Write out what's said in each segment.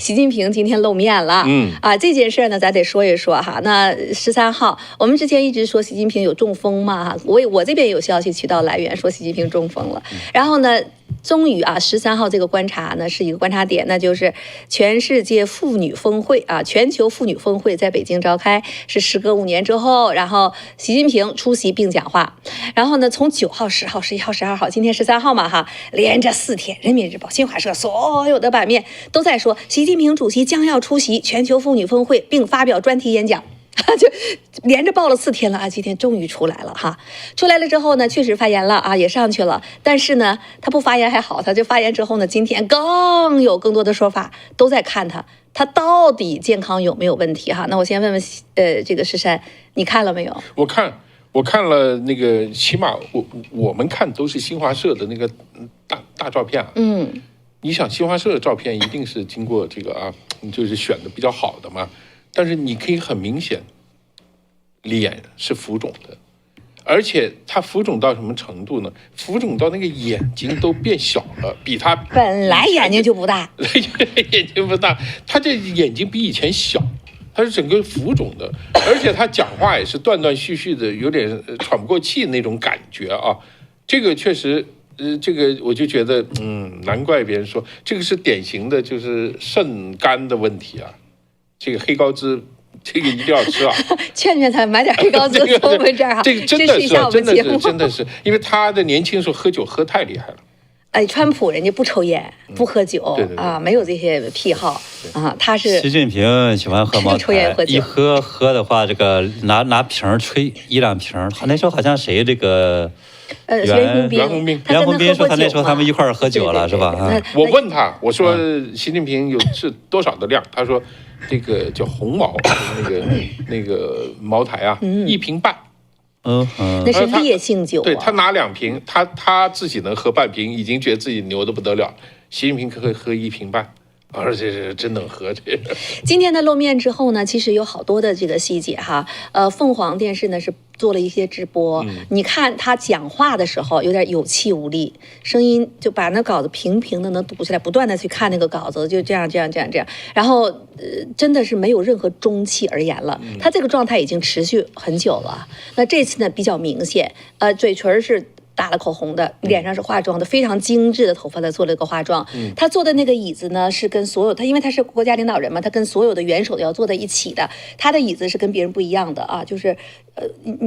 习近平今天露面了，这件事呢，咱得说一说哈。那13号，我们之前一直说习近平有中风嘛，我这边有消息渠道来源说习近平中风了，然后呢，终于13号这个观察呢是一个观察点，那就是全世界妇女峰会全球妇女峰会在北京召开，是时隔5年之后，然后习近平出席并讲话，然后呢，从9号、10号、11号、12号，今天13号嘛连着4天，人民日报、新华社所有的版面都在说习近平主席将要出席全球妇女峰会并发表专题演讲。就连着报了4天了今天终于出来了出来了之后呢，确实发言了也上去了，但是呢，他不发言还好，他就发言之后呢，今天更多的说法都在看他到底健康有没有问题那我先问问这个石山，你看了没有？我看了那个，起码我们看都是新华社的那个大照片你想新华社的照片一定是经过这个就是选的比较好的嘛，但是你可以很明显脸是浮肿的，而且他浮肿到什么程度呢？浮肿到那个眼睛都变小了，比他本来眼睛就不大眼睛不大，他这眼睛比以前小，他是整个浮肿的，而且他讲话也是断断续续的，有点喘不过气那种感觉这个确实这个我就觉得难怪别人说这个是典型的就是肾肝的问题这个黑高脂这个一定要吃劝他买点黑高脂从我们这儿这个真的是因为他的年轻时候喝酒喝太厉害了。川普人家不抽烟不喝酒没有这些癖好他是习近平喜欢喝茅台，一喝的话，这个拿瓶吹1、2瓶。他那时候好像谁这个袁弘斌说他那时候他们一块儿喝酒了，是吧？我问他，我说习近平是多少的量？他说这个叫红毛，那个茅台1瓶半。那是烈性酒对，他拿2瓶，他自己能喝半瓶，已经觉得自己牛的不得了。习近平可以喝1瓶半。而且是真能喝这个。今天的露面之后呢，其实有好多的这个细节凤凰电视呢是做了一些直播，你看他讲话的时候有点有气无力，声音就把那稿子平平的能读下来，不断的去看那个稿子，就这样，然后真的是没有任何中气而言了。他这个状态已经持续很久了。那这次呢比较明显，嘴唇是打了口红的，脸上是化妆的，非常精致的头发，他做了一个化妆。他坐的那个椅子呢，是跟所有因为他是国家领导人嘛，他跟所有的元首要坐在一起的。他的椅子是跟别人不一样的就是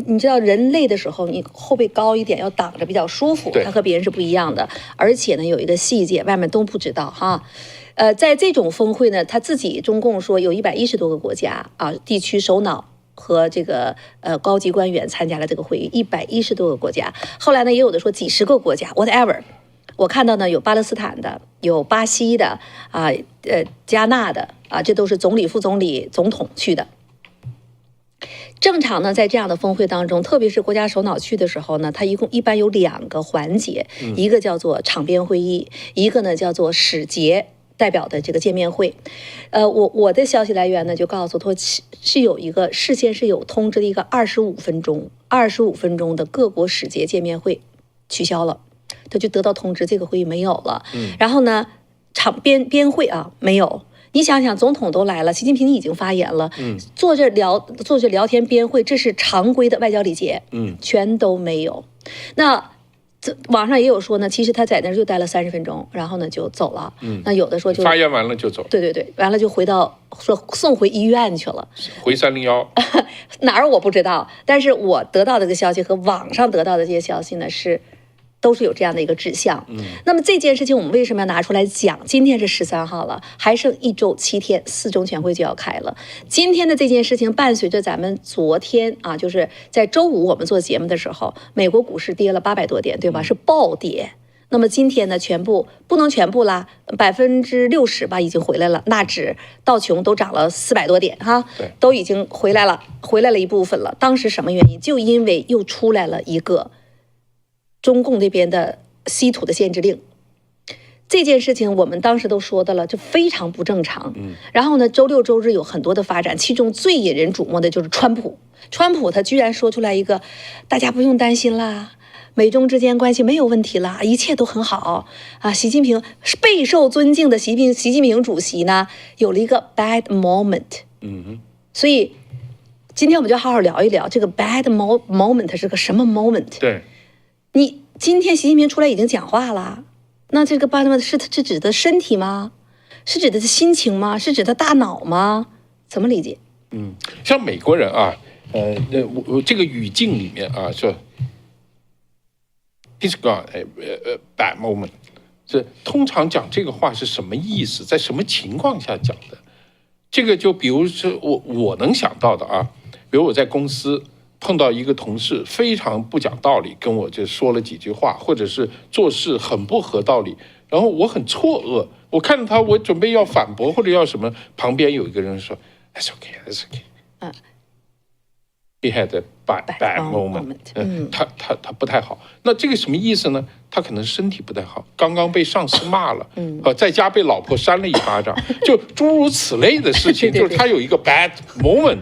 你知道人累的时候，你后背高一点，要挡着比较舒服。他和别人是不一样的，而且呢有一个细节，外面都不知道在这种峰会呢，他自己中共说有110多个国家地区首脑和这个高级官员参加了这个会议，110多个国家。后来呢，也有的说几十个国家 ，whatever。我看到呢，有巴勒斯坦的，有巴西的加纳的这都是总理、副总理、总统去的。正常呢，在这样的峰会当中，特别是国家首脑去的时候呢，它一般有2个环节，一个叫做场边会议，一个呢叫做使节代表的这个见面会。我的消息来源呢就告诉他是有一个事先是有通知的一个25分钟的各国使节见面会取消了，他就得到通知这个会议没有了。然后呢场边会没有。你想想，总统都来了，习近平已经发言了，坐着聊天边会，这是常规的外交礼节，全都没有。那网上也有说呢，其实他在那儿就待了30分钟，然后呢就走了。那有的说就发言完了就走。对，完了就送回医院去了，回301。哪儿我不知道，但是我得到的这个消息和网上得到的这些消息呢都是有这样的一个指向。那么这件事情我们为什么要拿出来讲？今天是13号了，还剩1周7天，4中全会就要开了。今天的这件事情伴随着咱们昨天就是在周五我们做节目的时候，美国股市跌了800多点，对吧？是暴跌。那么今天呢，不能全部啦，60%吧，已经回来了。纳指、道琼都涨了400多点都已经回来了一部分了。当时什么原因？就因为又出来了一个中共那边的稀土的限制令，这件事情我们当时都说的了，就非常不正常。然后呢，周六周日有很多的发展，其中最引人瞩目的就是川普他居然说出来一个，大家不用担心啦，美中之间关系没有问题了，一切都很好啊。习近平是备受尊敬的习近平主席呢，有了一个 bad moment。所以今天我们就好好聊一聊这个 bad moment 是个什么 moment。对，你今天习近平出来已经讲话了，那这个 bad moment 是指的身体吗？是指的心情吗？是指的大脑吗？怎么理解？像美国人啊，我这个语境里面啊，说 "He's got a bad moment"， 这通常讲这个话是什么意思？在什么情况下讲的？这个就比如说我能想到的啊，比如我在公司碰到一个同事非常不讲道理，跟我就说了几句话，或者是做事很不合道理，然后我很错愕，我看着他，我准备要反驳或者要什么，旁边有一个人说 "That's okay, that's okay." He had a bad moment。他不太好。那这个什么意思呢？他可能身体不太好，刚刚被上司骂了，在家被老婆扇了一巴掌，就诸如此类的事情，就是他有一个 bad moment，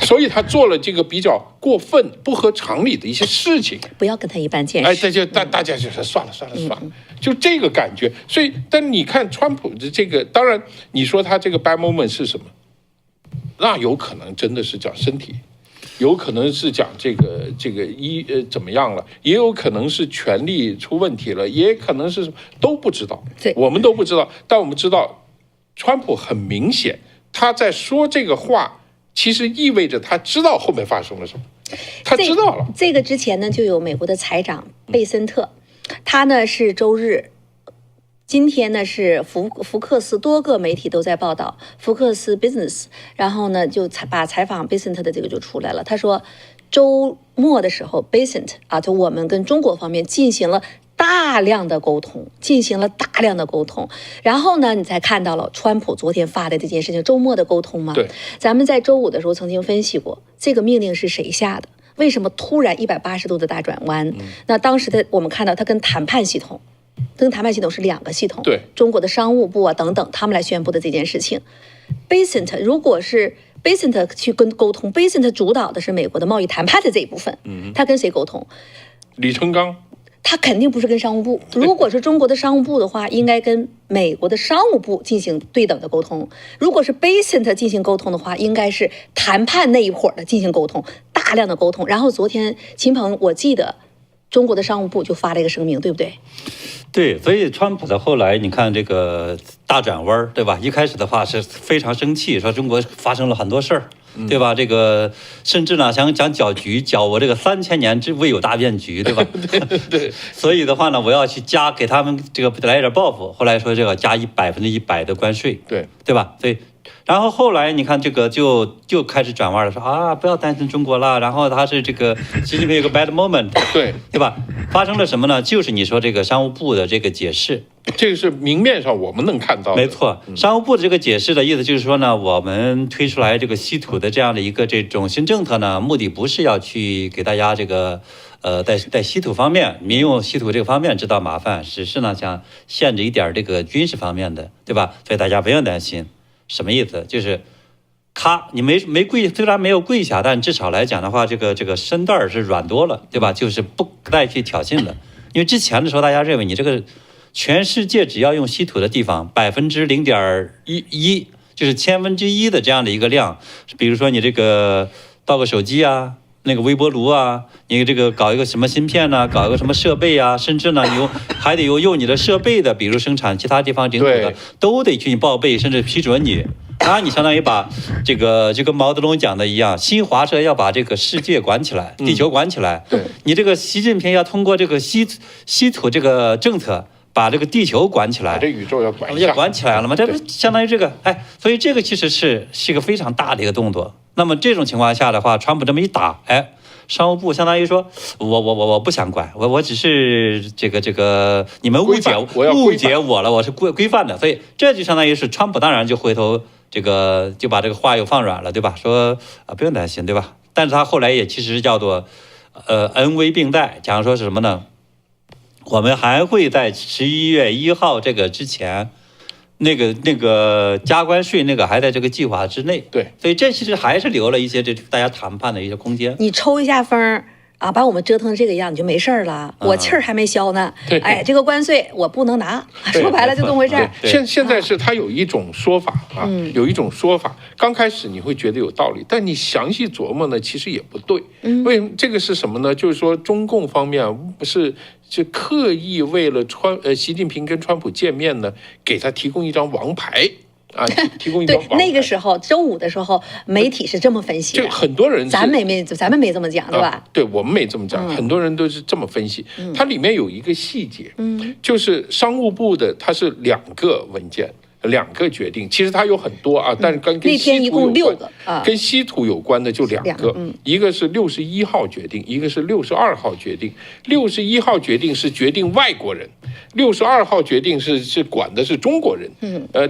所以他做了这个比较过分、不合常理的一些事情。不要跟他一般见识。大家就说算了，就这个感觉。所以，但你看川普的这个，当然你说他这个 bad moment 是什么？那有可能真的是讲身体。有可能是讲这个怎么样了，也有可能是权力出问题了，也可能是都不知道，我们都不知道。但我们知道，川普很明显他在说这个话，其实意味着他知道后面发生了什么，他知道了。这个之前呢，就有美国的财长贝森特，他呢是周日。今天呢是福克斯多个媒体都在报道福克斯 Business， 然后呢就把采访贝森特的这个就出来了。他说，周末的时候，贝森特就我们跟中国方面进行了大量的沟通，然后呢，你才看到了川普昨天发的这件事情，周末的沟通嘛。对，咱们在周五的时候曾经分析过，这个命令是谁下的？为什么突然180度的大转弯？那当时的我们看到他跟谈判系统是两个系统，对，中国的商务部等等，他们来宣布的这件事情。Bessent 如果是 Bessent 去跟沟通 ，Bessent 主导的是美国的贸易谈判的这一部分，他跟谁沟通？李成钢。他肯定不是跟商务部，如果是中国的商务部的话，应该跟美国的商务部进行对等的沟通。如果是 Bessent 进行沟通的话，应该是谈判那一伙的进行沟通，大量的沟通。然后昨天秦鹏，我记得中国的商务部就发了一个声明，对不对？对，所以川普的后来你看这个大转弯，对吧？一开始的话是非常生气，说中国发生了很多事儿，对吧？这个甚至呢想搅局，搅我这个3000年之未有大变局，对吧？对。所以的话呢，我要去给他们这个来点报复。后来说这个加100%的关税，对吧？所以。然后后来你看这个就开始转弯了，说不要担心中国了。然后他是这个习近平有个 bad moment， 对吧？发生了什么呢？就是你说这个商务部的这个解释，这个是明面上我们能看到的。没错，商务部的这个解释的意思就是说呢，我们推出来这个稀土的这样的一个这种新政策呢，目的不是要去给大家这个在稀土方面，民用稀土这个方面制造麻烦，只是呢想限制一点这个军事方面的，对吧？所以大家不用担心。什么意思？就是你没跪，虽然没有跪下，但至少来讲的话，这个身段是软多了，对吧？就是不再去挑衅了。因为之前的时候，大家认为你这个全世界只要用稀土的地方0.11%，就是1/1000的这样的一个量，比如说你这个造个手机啊，那个微波炉啊，你这个搞一个什么芯片呢，搞一个什么设备啊，甚至呢还得用你的设备的，比如生产其他地方领土的，都得去报备，甚至批准你。你相当于把这个就跟毛泽东讲的一样，新华社要把这个世界管起来，地球管起来。你这个习近平要通过这个稀土这个政策，把这个地球管起来，把这宇宙要管起来了吗？这不相当于这个所以这个其实是一个非常大的一个动作。那么这种情况下的话，川普这么一打，商务部相当于说，我不想管，我只是这个你们误解我了，我是规范的，所以这就相当于是川普当然就回头就把这个话又放软了，对吧？说不用担心，对吧？但是他后来也其实叫做恩威并戴，讲说是什么呢？我们还会在11月1号这个之前。那个加关税那个还在这个计划之内，对，所以这其实还是留了一些大家谈判的一些空间。你抽一下风，啊，把我们折腾成这个样，你就没事儿了。我气儿还没消呢，哎，这个关税我不能拿，说白了就这么回事儿。现在是他有一种说法啊，有一种说法，刚开始你会觉得有道理，但你详细琢磨呢，其实也不对。为什么这个是什么呢？就是说中共方面不是就刻意为了习近平跟川普见面呢，给他提供一张王牌。啊，提供一张对，那个时候周5的时候，媒体是这么分析的。就很多人，咱们没这么讲，对吧？对，我们没这么讲，很多人都是这么分析。它里面有一个细节，就是商务部的，它是2个文件。2个决定，其实它有很多啊，但是跟那天一共6个啊，跟稀土有关的就2个，一个是61号决定，一个是62号决定。61号决定是决定外国人，62号决定是管的是中国人。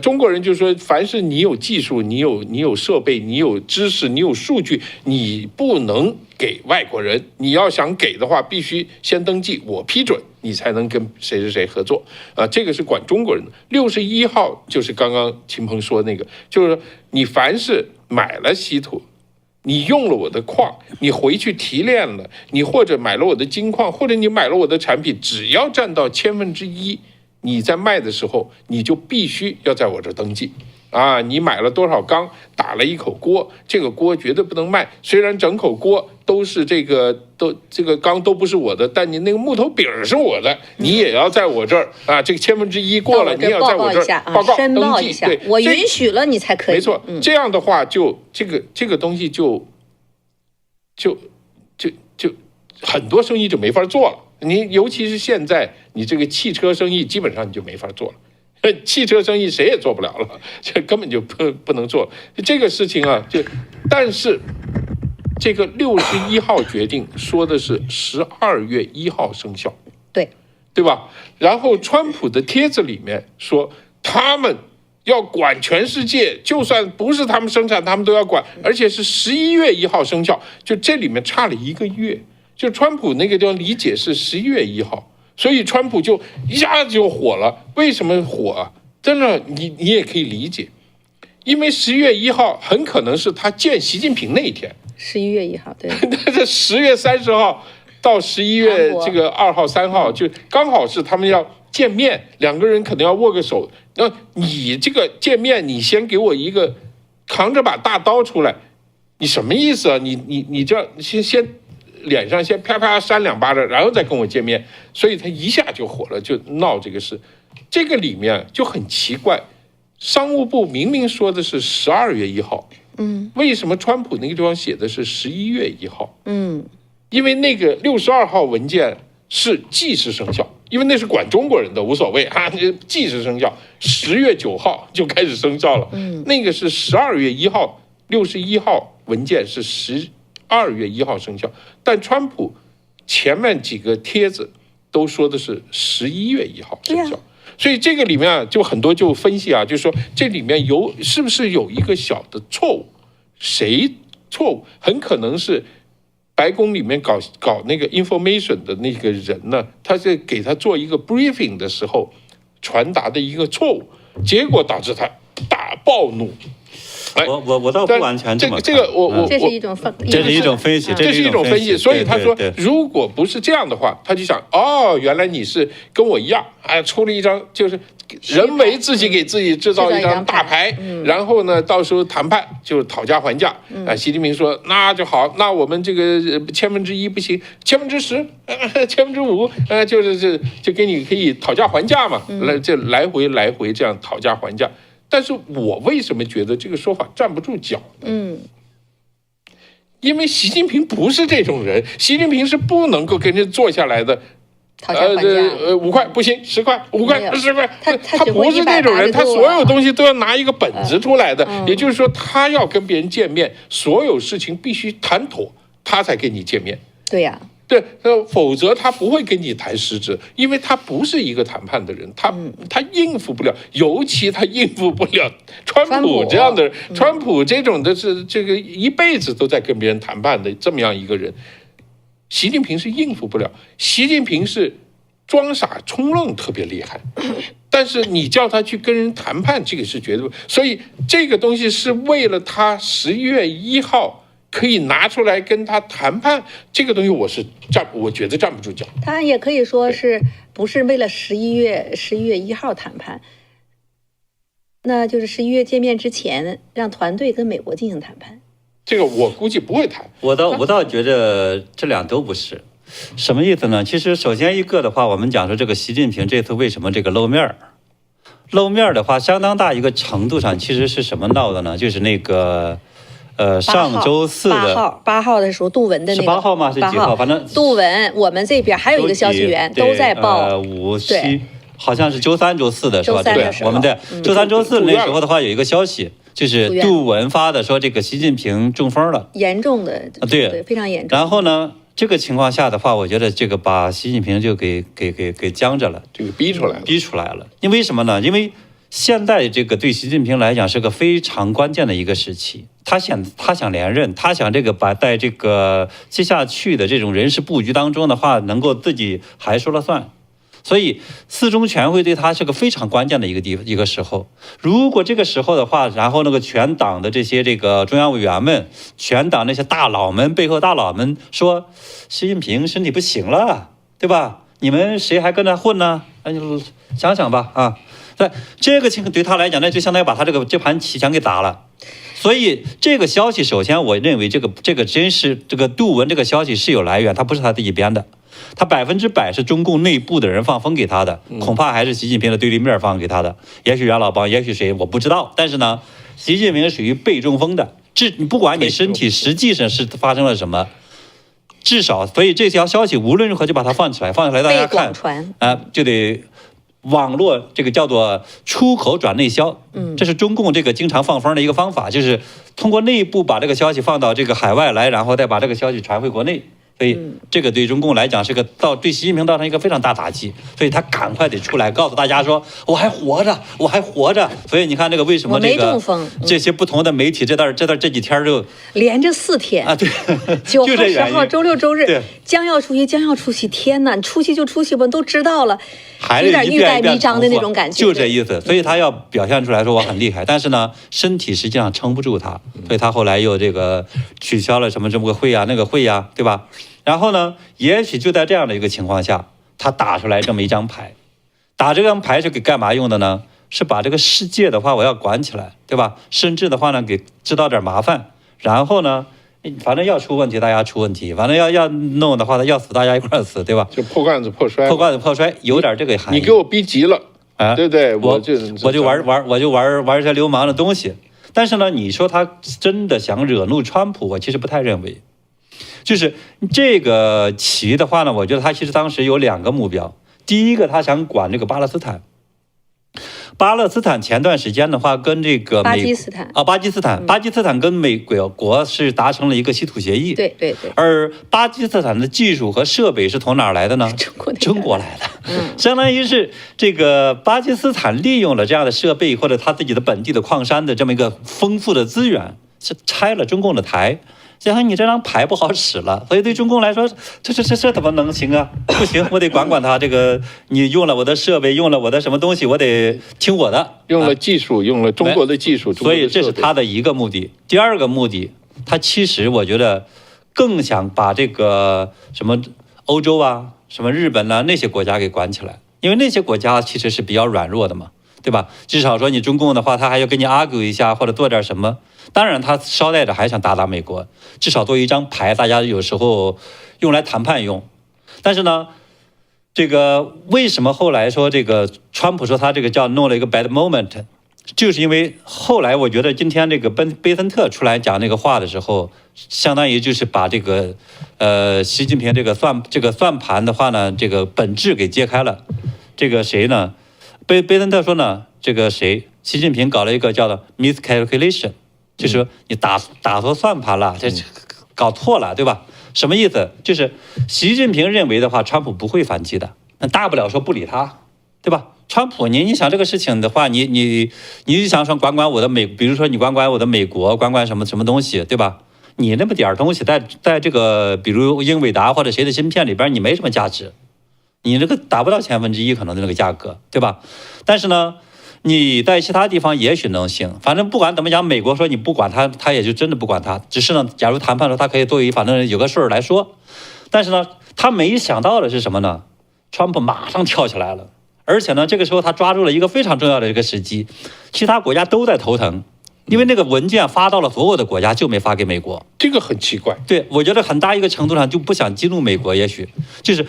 中国人就是说，凡是你有技术，你有设备，你有知识，你有数据，你不能给外国人。你要想给的话，必须先登记，我批准。你才能跟谁谁谁合作啊？这个是管中国人的。61号就是刚刚秦鹏说那个，就是你凡是买了稀土，你用了我的矿，你回去提炼了，你或者买了我的金矿，或者你买了我的产品，只要占到1/1000，你在卖的时候，你就必须要在我这登记。啊，你买了多少钢，打了一口锅，这个锅绝对不能卖。虽然整口锅都是这个钢都不是我的，但你那个木头饼是我的，你也要在我这儿啊。这个1/1000过了，你也要在我这儿报告登记。对，我允许了你才可以。没错，这样的话就这个东西就很多生意就没法做了。你尤其是现在，你这个汽车生意基本上你就没法做了。汽车生意谁也做不了了，这根本就不能做。这个事情啊，但是这个61号决定说的是12月1号生效，对吧？然后川普的帖子里面说他们要管全世界，就算不是他们生产，他们都要管，而且是11月1号生效，就这里面差了1个月。就川普那个地方理解是11月1号。所以川普就一下子就火了。为什么火啊？真的，你也可以理解，因为11月1号很可能是他见习近平那一天。11月1号，对。这10月30号到11月这个2号、3号，就刚好是他们要见面，两个人可能要握个手。那你这个见面，你先给我一个扛着把大刀出来，你什么意思啊？你这样先。脸上先啪啪扇2巴掌，然后再跟我见面，所以他一下就火了，就闹这个事。这个里面就很奇怪，商务部明明说的是12月1号，为什么川普那个地方写的是11月1号？因为那个62号文件是即时生效，因为那是管中国人的，无所谓啊，即时生效，10月9号就开始生效了。那个是12月1号，61号文件是12月1号生效，但川普前面几个帖子都说的是11月1号生效，所以这个里面啊，就很多就分析啊，就说这里面是不是有一个小的错误？谁错误？很可能是白宫里面搞那个 information 的那个人呢，他在给他做一个 briefing 的时候传达的一个错误，结果导致他大暴怒。我倒不完全这么看，这是一种分析，这是一种分析，所以他说，如果不是这样的话，他就想，哦，原来你是跟我一样，哎，出了一张就是人为自己给自己制造一张大牌，然后呢，到时候谈判就讨价还价。习近平说，那就好，那我们这个1/1000不行，10%、5%，就给你可以讨价还价嘛，来回这样讨价还价。但是我为什么觉得这个说法站不住脚？因为习近平不是这种人，习近平是不能够跟人坐下来的。5块不行，10块，5块，10块，他不是这种人，他所有东西都要拿一个本子出来的。也就是说，他要跟别人见面，所有事情必须谈妥，他才跟你见面。对呀。对，否则他不会跟你谈实质，因为他不是一个谈判的人，他应付不了，尤其他应付不了川普这样的人，川普这种的是这个一辈子都在跟别人谈判的这么样一个人，习近平是应付不了，习近平是装傻充愣特别厉害，但是你叫他去跟人谈判，这个是绝对，所以这个东西是为了他11月1号。可以拿出来跟他谈判，这个东西我觉得站不住脚。他也可以说是不是为了11月1号谈判，那就是11月见面之前，让团队跟美国进行谈判。这个我估计不会谈。我倒觉得这俩都不是。什么意思呢？其实首先一个的话，我们讲说这个习近平这次为什么这个露面儿？露面的话，相当大一个程度上，其实是什么闹的呢？就是那个，上周四的8号的时候，杜文的那个是8号吗？是几号？反正杜文，我们这边还有一个消息源都在报5、7，好像是周3、周4的是吧？对，我们在周3、周4那时候的话，有一个消息，就是杜文发的，说这个习近平中风了，严重的，对，非常严重。然后呢？这个情况下的话，我觉得这个把习近平就给僵着了，这个逼出来了。因为什么呢？因为现在这个对习近平来讲是个非常关键的一个时期，他想连任，他想这个把在这个接下去的这种人事布局当中的话，能够自己还说了算。所以四中全会对他是个非常关键的一个时候。如果这个时候的话，然后那个全党的这些这个中央委员们，全党那些大佬们，背后大佬们说，习近平身体不行了，对吧？你们谁还跟他混呢？哎，你想想吧啊！对这个情况对他来讲，那就相当于把他这盘棋全给打了。所以这个消息，首先我认为这个真是这个杜文这个消息是有来源，他不是他自己编的。他100%是中共内部的人放风给他的，恐怕还是习近平的对立面放给他的，也许袁老帮，也许谁，我不知道。但是呢，习近平属于被中风的，你不管你身体实际上是发生了什么，至少，所以这条消息无论如何就把它放出来大家看，就得网络这个叫做出口转内销，这是中共这个经常放风的一个方法，就是通过内部把这个消息放到这个海外来，然后再把这个消息传回国内。所以这个对中共来讲是对习近平造成一个非常大打击，所以他赶快得出来告诉大家说我还活着。所以你看这个为什么这个这些不同的媒体这几天就连着4天啊，对，9号、10号、周6、周日将要出席，天哪，出席就出席吧，都知道了，还是有点欲盖弥彰的那种感觉，就这意思。所以他要表现出来说我很厉害，但是呢，身体实际上撑不住他，所以他后来又这个取消了什么这么个会啊那个会啊，对吧？然后呢，也许就在这样的一个情况下，他打出来这么一张牌，打这张牌是给干嘛用的呢？是把这个世界的话我要管起来，对吧？甚至的话呢，给制造点麻烦，然后呢，反正要出问题大家出问题，反正要弄的话，要死大家一块死，对吧？就破罐子破摔，有点这个含义。你给我逼急了，对不对？我就玩些流氓的东西。但是呢，你说他真的想惹怒川普，我其实不太认为。就是这个棋的话呢，我觉得他其实当时有2个目标。第一个，他想管这个巴勒斯坦。巴勒斯坦前段时间的话，跟这个巴基斯坦跟美国是达成了一个稀土协议。对。而巴基斯坦的技术和设备是从哪儿来的呢？中国来的。相当于是这个巴基斯坦利用了这样的设备或者他自己的本地的矿山的这么一个丰富的资源，是拆了中共的台。然后你这张牌不好使了，所以对中共来说，这怎么能行啊？不行，我得管他这个，你用了我的设备，用了我的什么东西，我得听我的。用了技术，用了中国的技术，所以这是他的一个目的。第二个目的，他其实我觉得更想把这个什么欧洲啊、什么日本啊那些国家给管起来，因为那些国家其实是比较软弱的嘛，对吧？至少说你中共的话，他还要跟你 argue 一下，或者做点什么。当然，他捎带着还想打美国，至少做一张牌，大家有时候用来谈判用。但是呢，这个为什么后来说这个川普说他这个叫弄了一个 bad moment， 就是因为后来我觉得今天这个贝森特出来讲那个话的时候，相当于就是把这个习近平这个算盘的话呢，这个本质给揭开了。这个谁呢？贝森特说呢，这个习近平搞了一个叫做 miscalculation。就是说你打错算盘了，这搞错了，对吧？什么意思？就是习近平认为的话，川普不会反击的，那大不了说不理他，对吧？川普，你想这个事情的话，你想说管我的比如说你管我的美国，管什么东西，对吧？你那么点东西在这个比如英伟达或者谁的芯片里边，你没什么价值，你这个达不到1/1000可能的那个价格，对吧？但是呢，你在其他地方也许能行，反正不管怎么讲，美国说你不管他，他也就真的不管他。只是呢，假如谈判的时候，他可以作为反正有个事儿来说，但是呢，他没想到的是什么呢？川普马上跳起来了，而且呢，这个时候他抓住了一个非常重要的一个时机，其他国家都在头疼。因为那个文件发到了所有的国家，就没发给美国，这个很奇怪。对，我觉得很大一个程度上就不想激怒美国，也许就是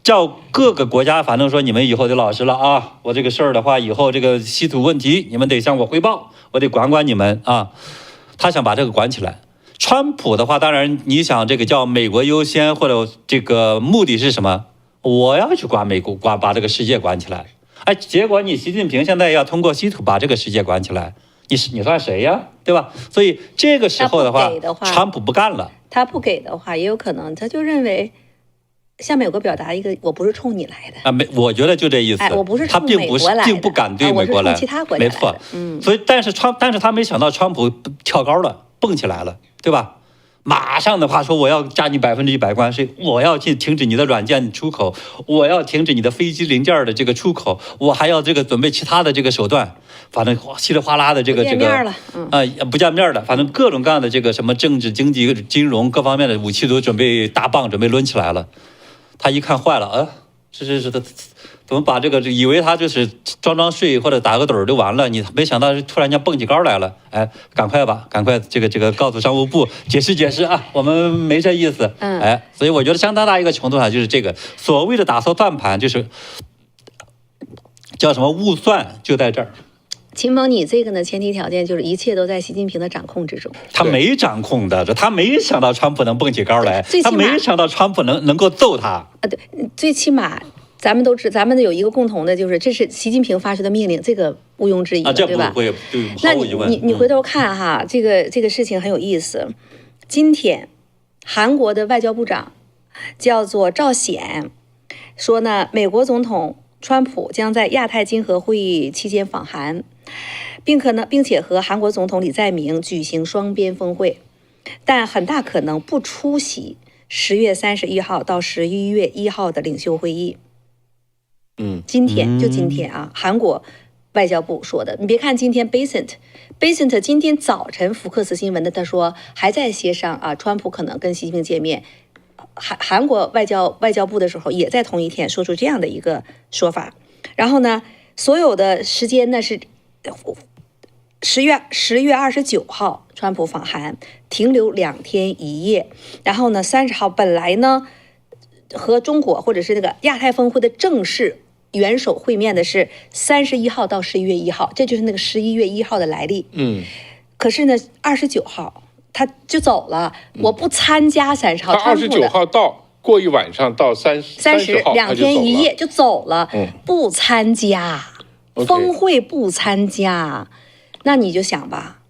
叫各个国家，反正说你们以后得老实了啊！我这个事儿的话，以后这个稀土问题，你们得向我汇报，我得管管你们啊。他想把这个管起来。川普的话，当然你想这个叫美国优先，或者这个目的是什么？我要去管美国，把这个世界管起来。哎，结果你习近平现在要通过稀土把这个世界管起来。你算谁呀？对吧？所以这个时候的话，川普不干了。他不给的话，也有可能他就认为向美国表达一个我不是冲你来的啊，我觉得就这意思。我不是他并不是并不敢对美国来，我是冲其他国家来的。没错，所以但是他没想到川普跳高了，蹦起来了，对吧？马上的话说，我要加你100%关税，我要停止你的软件出口，我要停止你的飞机零件的这个出口，我还要这个准备其他的这个手段，反正稀里哗啦的这个不见面了，反正各种各样的这个什么政治、经济、金融各方面的武器都准备大棒准备抡起来了。他一看坏了，是怎么把这个以为他就是装睡或者打个盹就完了，你没想到突然间蹦起高来了，哎，赶快这个告诉商务部解释啊，我们没这意思，哎，所以我觉得相当大一个程度上就是这个所谓的打错算盘，就是叫什么误算，就在这儿。秦鹏，你这个呢，前提条件就是一切都在习近平的掌控之中。他没掌控的，他没想到川普能蹦起高来，他没想到川普能够揍他。对，最起码咱们都知，咱们有一个共同的，就是这是习近平发出的命令，这个毋庸置疑的，对吧？对，那你回头看哈，这个事情很有意思。今天韩国的外交部长叫做赵显说呢，美国总统川普将在亚太经合会议期间访韩，并且和韩国总统李在明举行双边峰会，但很大可能不出席10月31号到11月1号的领袖会议。今天啊，韩国外交部说的。你别看今天 Basant 今天早晨福克斯新闻的他说还在协商啊，川普可能跟习近平见面。韩国外交部的时候也在同一天说出这样的一个说法。然后呢，所有的时间呢是10月29号川普访韩，停留2天1夜。然后呢30号本来呢和中国或者是那个亚太峰会的正式元首会面的是31号到11月1号，这就是那个11月1号的来历。可是呢29号他就走了，我不参加30号。他29号到，过一晚上到30号2天1夜就走了，不参加峰会，不参加。那你就想吧，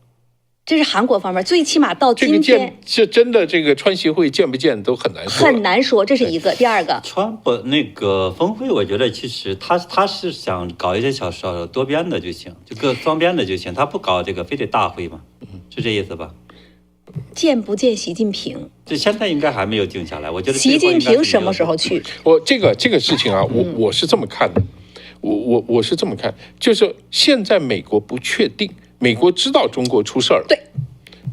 这是韩国方面，最起码到今天是真的，这个川协会见不见都很难说，很难说。这是一个。第二个，川普那个峰会，我觉得其实他是想搞一些小多边的就行，就各双边的就行，他不搞这个非得大会嘛，是这意思吧？见不见习近平？这现在应该还没有定下来。我觉得习近平什么时候去？这个事情啊，我是这么看的，我是这么看，就是现在美国不确定。美国知道中国出事儿了，对，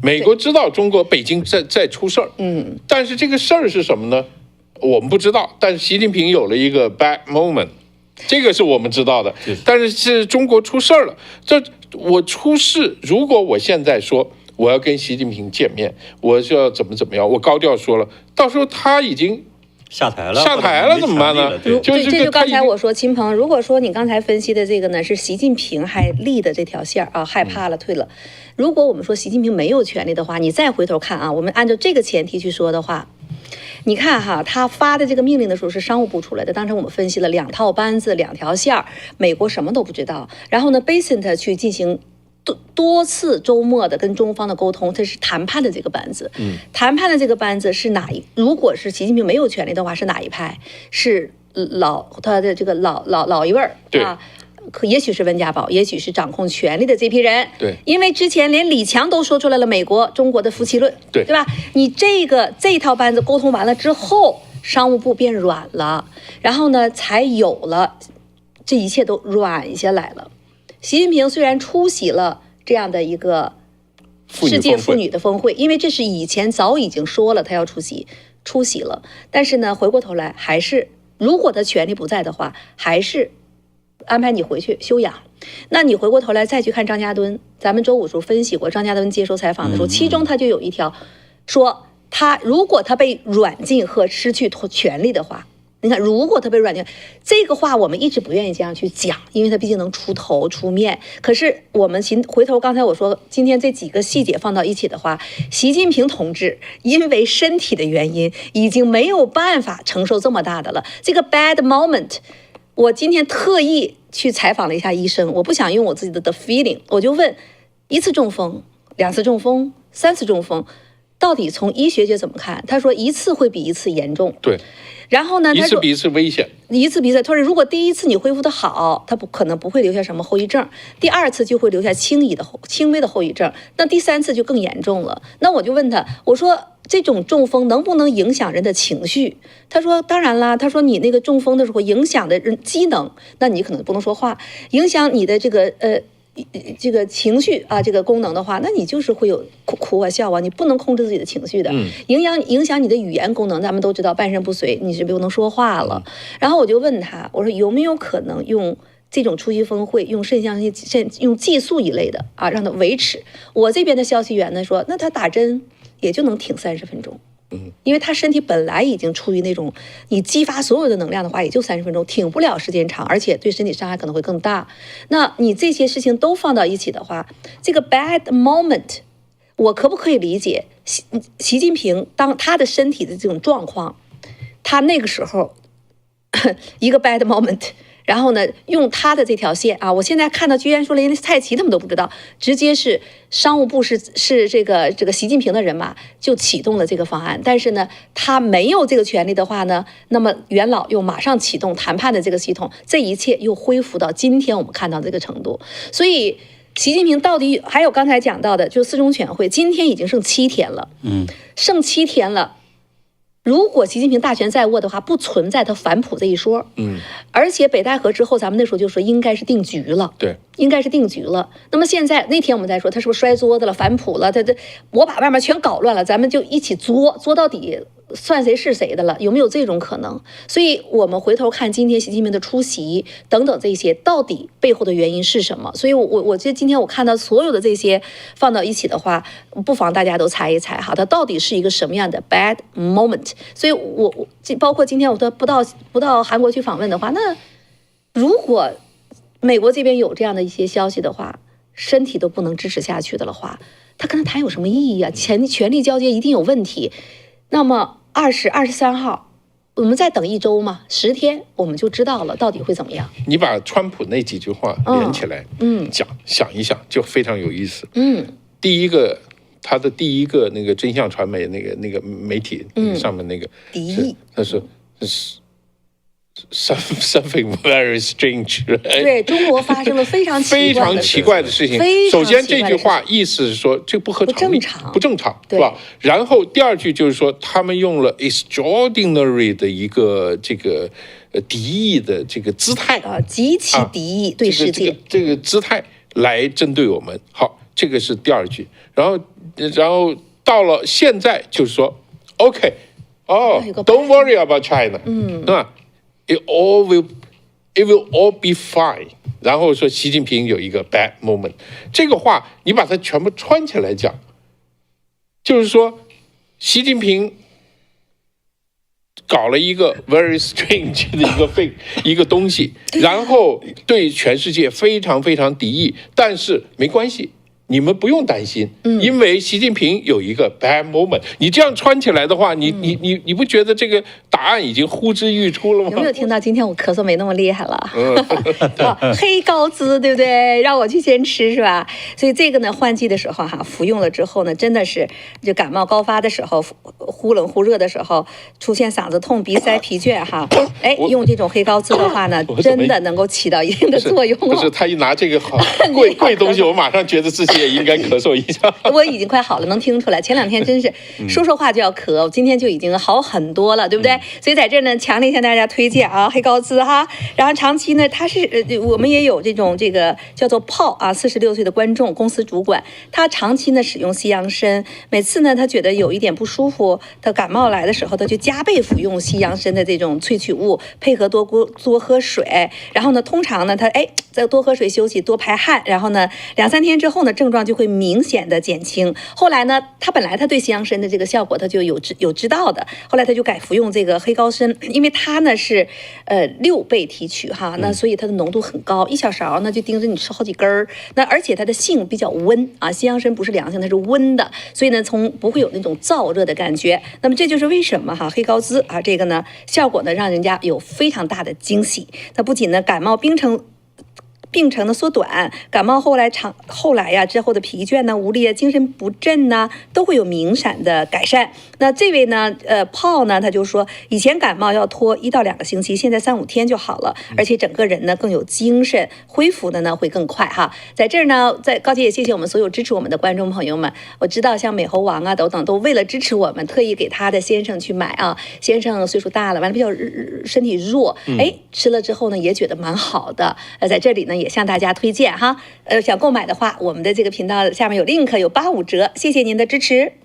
美国知道中国北京在出事儿，但是这个事儿是什么呢？我们不知道。但是习近平有了一个 bad moment， 这个是我们知道的。但是中国出事儿了，这我出事，如果我现在说我要跟习近平见面，我就要怎么样，我高调说了，到时候他已经下台了怎么办呢？这就刚才我说，秦鹏，如果说你刚才分析的这个呢是习近平还立的这条线啊，害怕了退了。如果我们说习近平没有权利的话，你再回头看啊，我们按照这个前提去说的话，你看哈，他发的这个命令的时候是商务部出来的，当时我们分析了2套班子2条线，美国什么都不知道。然后呢 ，Basant 去进行多次周末的跟中方的沟通，这是谈判的这个班子。谈判的这个班子是如果是习近平没有权利的话，是哪一派？是他的这个老一辈儿啊，也许是温家宝，也许是掌控权力的这批人。对，因为之前连李强都说出来了美国中国的夫妻论，对吧？你这一套班子沟通完了之后，商务部变软了，然后呢，才有了这一切都软下来了。习近平虽然出席了这样的一个世界妇女的峰会，因为这是以前早已经说了他要出席了，但是呢，回过头来还是，如果他权力不在的话，还是安排你回去休养。那你回过头来再去看张家墩，咱们周五时候分析过，张家墩接受采访的时候，其中他就有一条说，如果他被软禁和失去权利的话，你看，如果他被软禁，这个话我们一直不愿意这样去讲，因为他毕竟能出头出面。可是我们回头，刚才我说，今天这几个细节放到一起的话，习近平同志因为身体的原因，已经没有办法承受这么大的了。这个 bad moment， 我今天特意去采访了一下医生，我不想用我自己的 feeling， 我就问：1次中风、2次中风、3次中风，到底从医学界怎么看？他说1次会比1次严重。对。然后呢，一次比一次危险，一次比一次。他说，如果第1次你恢复的好，他可能不会留下什么后遗症；第2次就会留下轻微的后遗症。那第3次就更严重了。那我就问他，我说这种中风能不能影响人的情绪？他说当然啦。他说你那个中风的时候影响的人机能，那你可能不能说话，影响你的这个情绪啊，这个功能的话，那你就是会有哭啊笑啊，你不能控制自己的情绪的，影响你的语言功能。咱们都知道半身不遂，你是不能说话了。然后我就问他，我说有没有可能用这种出席峰会，用用激素一类的啊，让他维持？我这边的消息源呢说，那他打针也就能挺30分钟。因为他身体本来已经处于那种你激发所有的能量的话，也就30分钟，挺不了时间长，而且对身体伤害可能会更大。那你这些事情都放到一起的话，这个 bad moment， 我可不可以理解习近平当他的身体的这种状况，他那个时候一个 bad moment， 然后呢，用他的这条线啊，我现在看到居然说连蔡奇他们都不知道，直接是商务部是这个习近平的人马就启动了这个方案，但是呢，他没有这个权利的话呢，那么元老又马上启动谈判的这个系统，这一切又恢复到今天我们看到这个程度。所以习近平到底还有刚才讲到的，就是4中全会，今天已经剩7天了，剩7天了。如果习近平大权在握的话，不存在他反哺这一说。而且北戴河之后，咱们那时候就说应该是定局了，对，应该是定局了。那么现在那天我们在说他是不是摔桌子了、反哺了？我把外面全搞乱了，咱们就一起作到底，算谁是谁的了？有没有这种可能？所以我们回头看今天习近平的出席等等这些，到底背后的原因是什么？所以我觉得今天我看到所有的这些放到一起的话，不妨大家都猜一猜哈，它到底是一个什么样的 bad moment？所以我包括今天我不到韩国去访问的话，那如果美国这边有这样的一些消息的话，身体都不能支持下去的话，他跟他谈有什么意义啊？权力交接一定有问题。那么23号，我们再等1周嘛，10天我们就知道了到底会怎么样。你把川普那几句话连起来，想一想就非常有意思。第一个，他的第一个那个真相传媒那个媒体上面那个敌意，他是 something very strange。对，中国发生了非常奇怪的事情。首先这句话意思是说这不合常理，不正常，是吧？然后第二句就是说他们用了 extraordinary 的一个这个敌意的这个姿态啊，极其敌意对世界这个姿态来针对我们。好，这个是第二句。然后到了现在就是说 OK， don't worry about China， 对吧？It will all be fine。然后说习近平有一个 bad moment， 这个话你把它全部串起来讲，就是说习近平搞了一个 very strange 的一个东西，然后对全世界非常非常敌意，但是没关系。你们不用担心，因为习近平有一个 bad moment。你这样穿起来的话，你不觉得这个答案已经呼之欲出了吗？有没有听到今天我咳嗽没那么厉害了？黑高滋，对不对？让我去先吃是吧？所以这个呢，换季的时候服用了之后呢，真的是就感冒高发的时候，忽冷忽热的时候，出现嗓子痛、鼻塞、疲倦用这种黑高滋的话呢，真的能够起到一定的作用。不是他一拿这个好贵东西，我马上觉得自己也应该咳嗽一下。我已经快好了，能听出来。前2天真是说话就要咳，今天就已经好很多了，对不对？所以在这儿呢，强烈向大家推荐啊，黑高兹哈。然后长期呢，他是我们也有这个叫做炮啊，46岁的观众，公司主管，他长期呢使用西洋参，每次呢他觉得有一点不舒服，他感冒来的时候，他就加倍服用西洋参的这种萃取物，配合多喝水，然后呢，通常呢他再多喝水休息，多排汗，然后呢2、3天之后呢，症状就会明显的减轻。后来呢，他本来他对西洋参的这个效果他就有知道的，后来他就改服用这个黑高参，因为它呢是6倍提取哈，那所以它的浓度很高，1小勺呢就盯着你吃好几根儿。那而且它的性比较温啊，西洋参不是凉性，它是温的，所以呢不会有那种燥热的感觉。那么这就是为什么哈黑高兹啊这个呢效果呢让人家有非常大的惊喜。它不仅呢感冒病程的缩短，感冒后来之后的疲倦呢、无力啊、精神不振呢，都会有明显的改善。那这位呢，炮呢，他就说以前感冒要拖1到2个星期，现在3、5天就好了，而且整个人呢更有精神，恢复的呢会更快哈。在这儿呢，高姐也谢谢我们所有支持我们的观众朋友们。我知道像美猴王啊等等，都为了支持我们，特意给他的先生去买啊。先生岁数大了，完了比较身体弱，吃了之后呢也觉得蛮好的。在这里呢也向大家推荐哈，想购买的话，我们的这个频道下面有 link， 有85折，谢谢您的支持。